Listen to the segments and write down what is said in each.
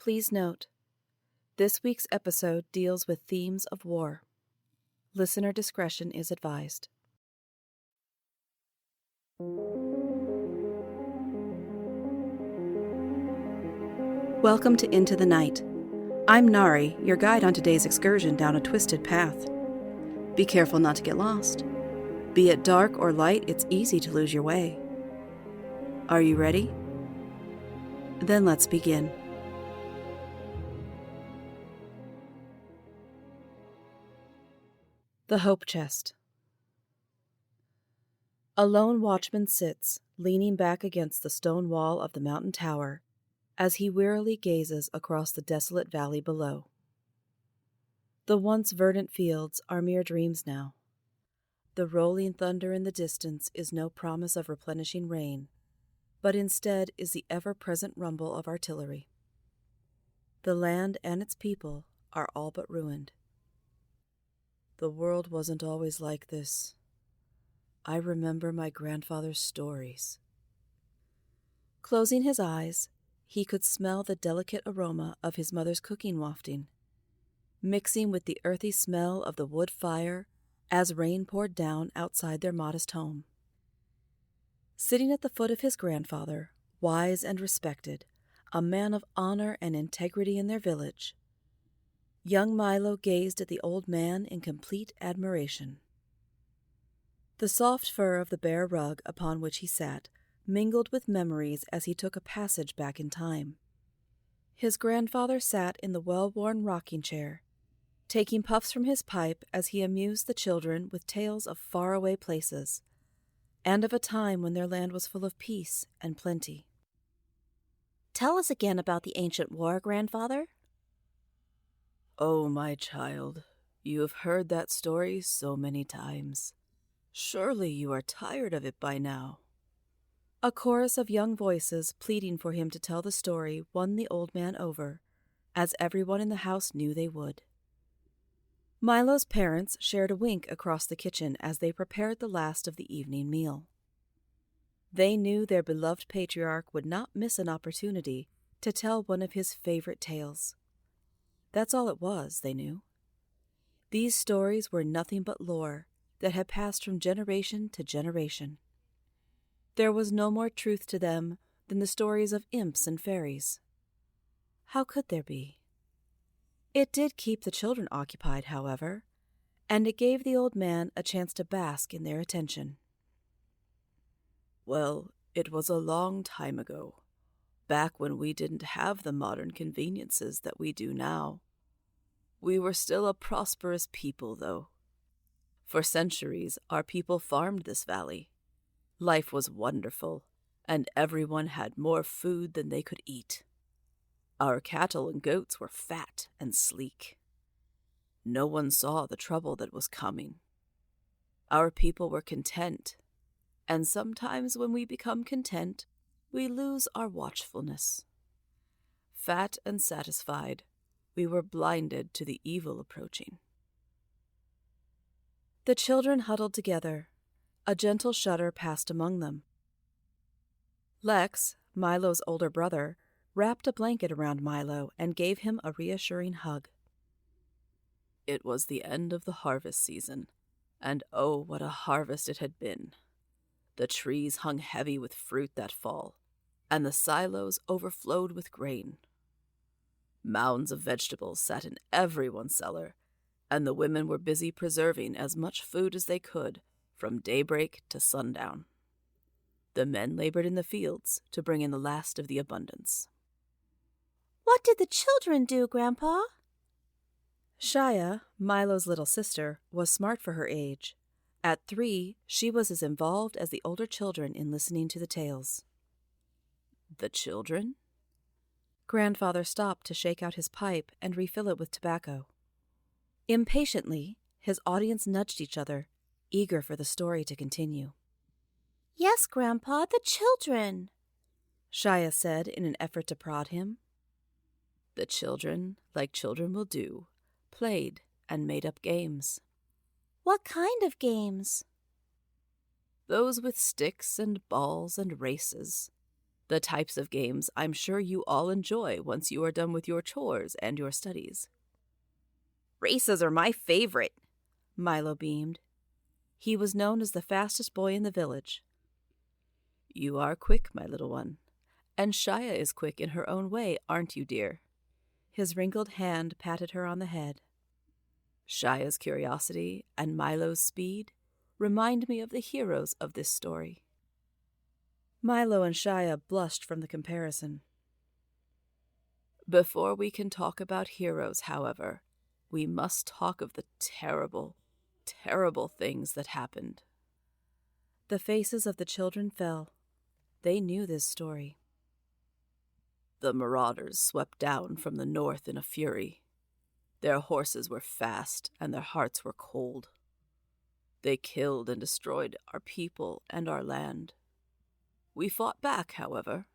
Please note, this week's episode deals with themes of war. Listener discretion is advised. Welcome to Into the Night. I'm Nari, your guide on today's excursion down a twisted path. Be careful not to get lost. Be it dark or light, it's easy to lose your way. Are you ready? Then let's begin. The Hope Chest. A lone watchman sits, leaning back against the stone wall of the mountain tower, as he wearily gazes across the desolate valley below. The once verdant fields are mere dreams now. The rolling thunder in the distance is no promise of replenishing rain, but instead is the ever-present rumble of artillery. The land and its people are all but ruined. The world wasn't always like this. I remember my grandfather's stories. Closing his eyes, he could smell the delicate aroma of his mother's cooking wafting, mixing with the earthy smell of the wood fire as rain poured down outside their modest home. Sitting at the foot of his grandfather, wise and respected, a man of honor and integrity in their village, young Milo gazed at the old man in complete admiration. The soft fur of the bare rug upon which he sat mingled with memories as he took a passage back in time. His grandfather sat in the well-worn rocking chair, taking puffs from his pipe as he amused the children with tales of faraway places, and of a time when their land was full of peace and plenty. "Tell us again about the ancient war, Grandfather." "Oh, my child, you have heard that story so many times. Surely you are tired of it by now." A chorus of young voices pleading for him to tell the story won the old man over, as everyone in the house knew they would. Milo's parents shared a wink across the kitchen as they prepared the last of the evening meal. They knew their beloved patriarch would not miss an opportunity to tell one of his favorite tales. That's all it was, they knew. These stories were nothing but lore that had passed from generation to generation. There was no more truth to them than the stories of imps and fairies. How could there be? It did keep the children occupied, however, and it gave the old man a chance to bask in their attention. "Well, it was a long time ago, back when we didn't have the modern conveniences that we do now. We were still a prosperous people, though. For centuries, our people farmed this valley. Life was wonderful, and everyone had more food than they could eat. Our cattle and goats were fat and sleek. No one saw the trouble that was coming. Our people were content, and sometimes when we become content, we lose our watchfulness. Fat and satisfied, we were blinded to the evil approaching." The children huddled together. A gentle shudder passed among them. Lex, Milo's older brother, wrapped a blanket around Milo and gave him a reassuring hug. It was the end of the harvest season, and oh, what a harvest it had been. The trees hung heavy with fruit that fall, and the silos overflowed with grain. Mounds of vegetables sat in everyone's cellar, and the women were busy preserving as much food as they could from daybreak to sundown. The men labored in the fields to bring in the last of the abundance. "What did the children do, Grandpa?" Shia, Milo's little sister, was smart for her age. At 3, she was as involved as the older children in listening to the tales. "The children?" Grandfather stopped to shake out his pipe and refill it with tobacco. Impatiently, his audience nudged each other, eager for the story to continue. "Yes, Grandpa, the children," Shia said in an effort to prod him. The children, like children will do, played and made up games. "What kind of games?" Those with sticks and balls and races. The types of games I'm sure you all enjoy once you are done with your chores and your studies. Races are my favorite. Milo beamed. He was known as the fastest boy in the village. You are quick, my little one. And Shia is quick in her own way, aren't you, dear? His wrinkled hand patted her on the head. Shia's curiosity and Milo's speed remind me of the heroes of this story. Milo and Shia blushed from the comparison. Before we can talk about heroes, however, we must talk of the terrible, terrible things that happened. The faces of the children fell. They knew this story. The marauders swept down from the north in a fury. Their horses were fast and their hearts were cold. They killed and destroyed our people and our land. We fought back, however,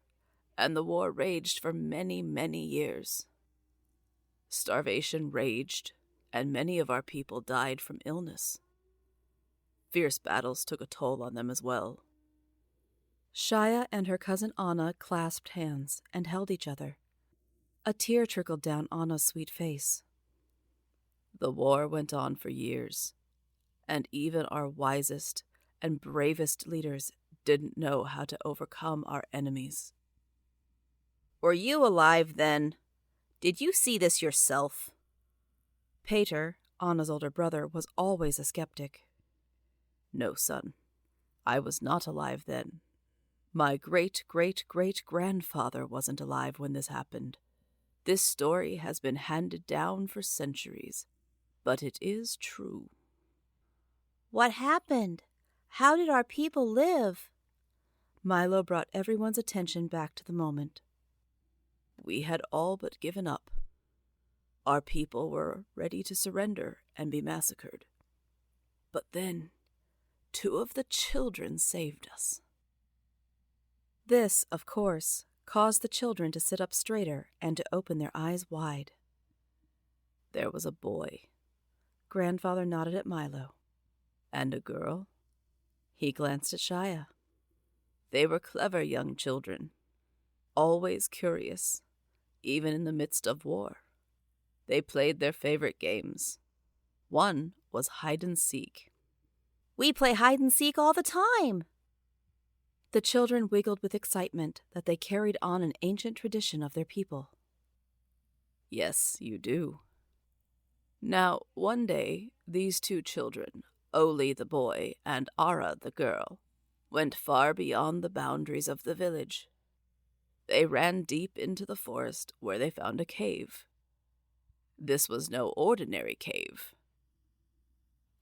and the war raged for many, many years. Starvation raged, and many of our people died from illness. Fierce battles took a toll on them as well. Shia and her cousin Anna clasped hands and held each other. A tear trickled down Anna's sweet face. The war went on for years, and even our wisest and bravest leaders didn't know how to overcome our enemies. Were you alive then? Did you see this yourself? Peter, Anna's older brother, was always a skeptic. No, son, I was not alive then. My great-great-great-grandfather wasn't alive when this happened. This story has been handed down for centuries, but it is true. What happened? How did our people live? Milo brought everyone's attention back to the moment. We had all but given up. Our people were ready to surrender and be massacred. But then, 2 of the children saved us. This, of course, caused the children to sit up straighter and to open their eyes wide. There was a boy. Grandfather nodded at Milo. And a girl. He glanced at Shia. They were clever young children, always curious, even in the midst of war. They played their favorite games. One was hide and seek. We play hide and seek all the time. The children wiggled with excitement that they carried on an ancient tradition of their people. Yes, you do. Now, one day, these 2 children, Oli the boy and Ara the girl, went far beyond the boundaries of the village. They ran deep into the forest where they found a cave. This was no ordinary cave.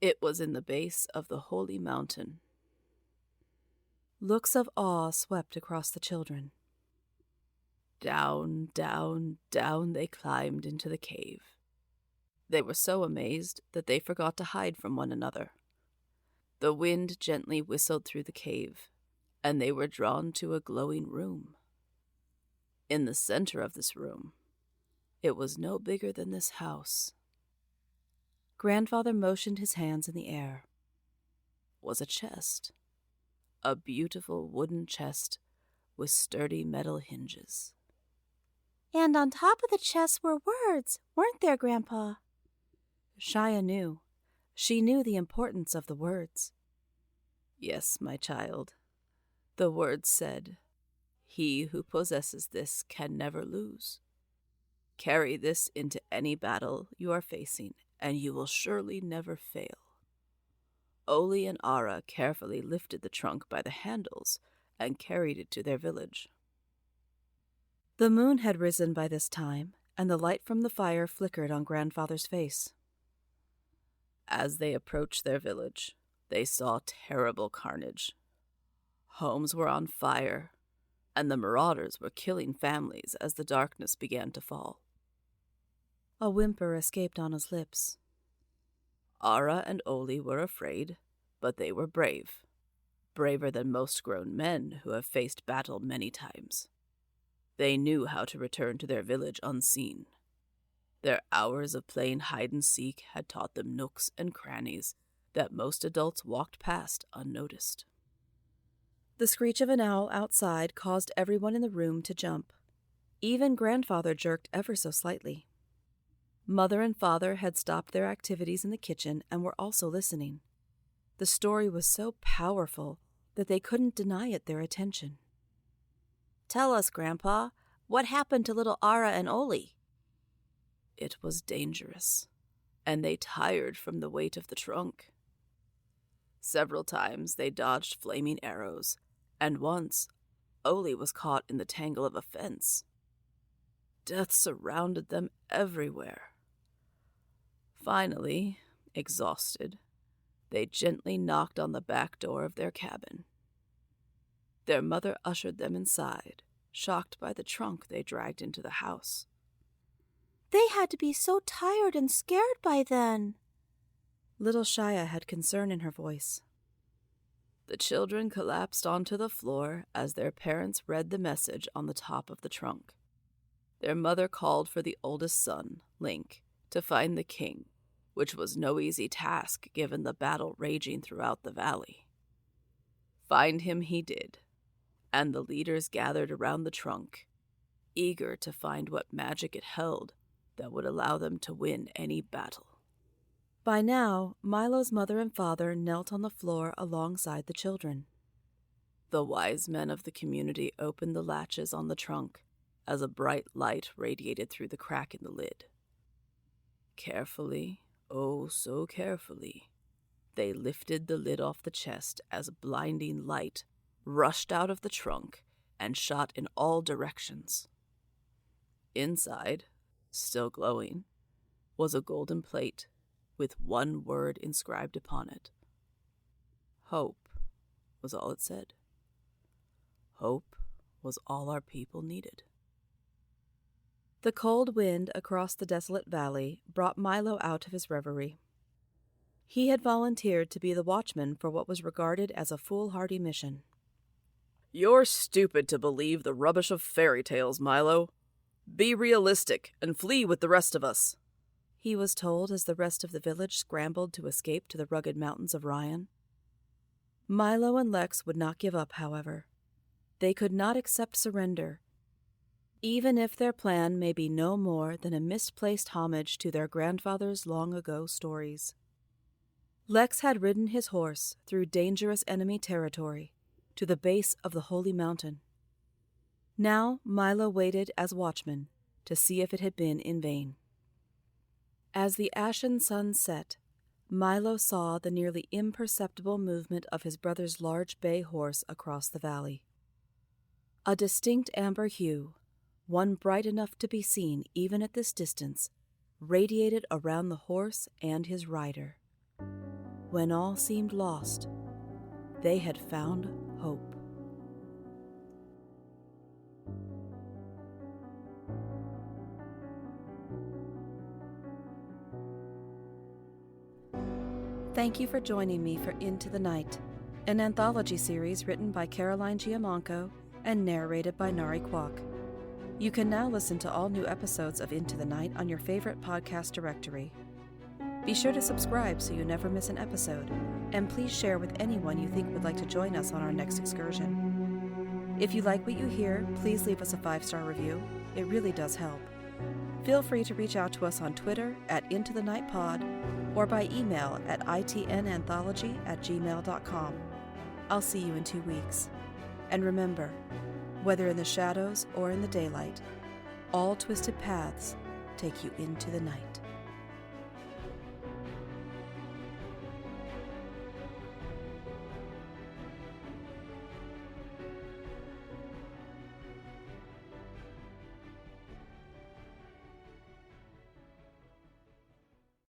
It was in the base of the holy mountain. Looks of awe swept across the children. Down, down, down they climbed into the cave. They were so amazed that they forgot to hide from one another. The wind gently whistled through the cave, and they were drawn to a glowing room. In the center of this room, it was no bigger than this house. Grandfather motioned his hands in the air. Was a chest. A beautiful wooden chest with sturdy metal hinges. And on top of the chest were words, weren't there, Grandpa? Shia knew. She knew the importance of the words. Yes, my child. The words said, "He who possesses this can never lose. Carry this into any battle you are facing, and you will surely never fail." Oli and Ara carefully lifted the trunk by the handles and carried it to their village. The moon had risen by this time, and the light from the fire flickered on Grandfather's face. As they approached their village, they saw terrible carnage. Homes were on fire, and the marauders were killing families as the darkness began to fall. A whimper escaped Anna's lips. Ara and Oli were afraid, but they were brave. Braver than most grown men who have faced battle many times. They knew how to return to their village unseen. Their hours of playing hide-and-seek had taught them nooks and crannies that most adults walked past unnoticed. The screech of an owl outside caused everyone in the room to jump. Even Grandfather jerked ever so slightly. Mother and Father had stopped their activities in the kitchen and were also listening. The story was so powerful that they couldn't deny it their attention. Tell us, Grandpa, what happened to little Ara and Oli? It was dangerous, and they tired from the weight of the trunk. Several times they dodged flaming arrows, and once Oli was caught in the tangle of a fence. Death surrounded them everywhere. Finally, exhausted, they gently knocked on the back door of their cabin. Their mother ushered them inside, shocked by the trunk they dragged into the house. They had to be so tired and scared by then. Little Shia had concern in her voice. The children collapsed onto the floor as their parents read the message on the top of the trunk. Their mother called for the oldest son, Link, to find the king, which was no easy task given the battle raging throughout the valley. Find him he did, and the leaders gathered around the trunk, eager to find what magic it held that would allow them to win any battle. By now, Milo's mother and father knelt on the floor alongside the children. The wise men of the community opened the latches on the trunk as a bright light radiated through the crack in the lid. Carefully, oh so carefully, they lifted the lid off the chest as blinding light rushed out of the trunk and shot in all directions. Inside, still glowing, was a golden plate with one word inscribed upon it. Hope was all it said. Hope was all our people needed. The cold wind across the desolate valley brought Milo out of his reverie. He had volunteered to be the watchman for what was regarded as a foolhardy mission. "You're stupid to believe the rubbish of fairy tales, Milo. Be realistic and flee with the rest of us," he was told as the rest of the village scrambled to escape to the rugged mountains of Ryan. Milo and Lex would not give up, however. They could not accept surrender, even if their plan may be no more than a misplaced homage to their grandfather's long-ago stories. Lex had ridden his horse through dangerous enemy territory to the base of the holy mountain. Now Milo waited as watchman to see if it had been in vain. As the ashen sun set, Milo saw the nearly imperceptible movement of his brother's large bay horse across the valley. A distinct amber hue, one bright enough to be seen even at this distance, radiated around the horse and his rider. When all seemed lost, they had found hope. Thank you for joining me for Into the Night, an anthology series written by Caroline Giamanco and narrated by Nari. You can now listen to all new episodes of Into the Night on your favorite podcast directory. Be sure to subscribe so you never miss an episode, and please share with anyone you think would like to join us on our next excursion. If you like what you hear, please leave us a 5-star review. It really does help. Feel free to reach out to us on Twitter at IntoTheNightPod or by email at itnanthology@gmail.com. I'll see you in 2 weeks. And remember, whether in the shadows or in the daylight, all twisted paths take you into the night.